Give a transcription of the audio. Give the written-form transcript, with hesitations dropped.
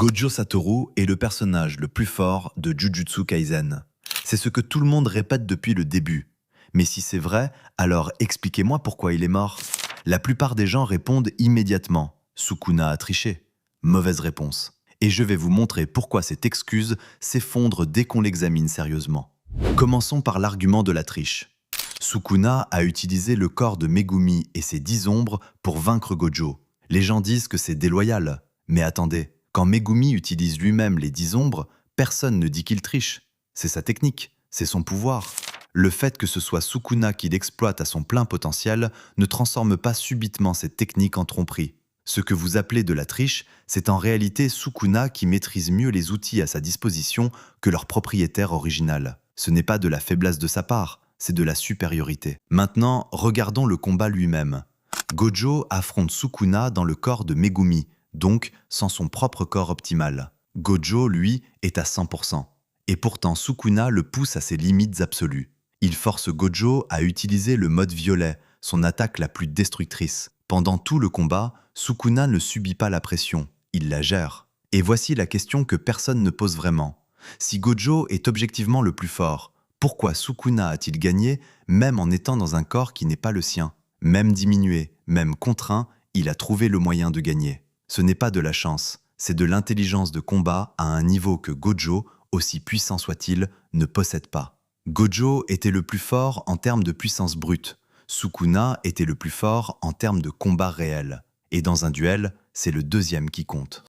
Gojo Satoru est le personnage le plus fort de Jujutsu Kaisen. C'est ce que tout le monde répète depuis le début. Mais si c'est vrai, alors expliquez-moi pourquoi il est mort. La plupart des gens répondent immédiatement « Sukuna a triché ». Mauvaise réponse. Et je vais vous montrer pourquoi cette excuse s'effondre dès qu'on l'examine sérieusement. Commençons par l'argument de la triche. Sukuna a utilisé le corps de Megumi et ses 10 ombres pour vaincre Gojo. Les gens disent que c'est déloyal. Mais attendez, quand Megumi utilise lui-même les 10 ombres, personne ne dit qu'il triche. C'est sa technique, c'est son pouvoir. Le fait que ce soit Sukuna qui l'exploite à son plein potentiel ne transforme pas subitement cette technique en tromperie. Ce que vous appelez de la triche, c'est en réalité Sukuna qui maîtrise mieux les outils à sa disposition que leur propriétaire original. Ce n'est pas de la faiblesse de sa part, c'est de la supériorité. Maintenant, regardons le combat lui-même. Gojo affronte Sukuna dans le corps de Megumi, donc sans son propre corps optimal. Gojo, lui, est à 100%. Et pourtant Sukuna le pousse à ses limites absolues. Il force Gojo à utiliser le mode violet, son attaque la plus destructrice. Pendant tout le combat, Sukuna ne subit pas la pression, il la gère. Et voici la question que personne ne pose vraiment. Si Gojo est objectivement le plus fort, pourquoi Sukuna a-t-il gagné même en étant dans un corps qui n'est pas le sien? Même diminué, même contraint, il a trouvé le moyen de gagner. Ce n'est pas de la chance, c'est de l'intelligence de combat à un niveau que Gojo, aussi puissant soit-il, ne possède pas. Gojo était le plus fort en termes de puissance brute. Sukuna était le plus fort en termes de combat réel. Et dans un duel, c'est le deuxième qui compte.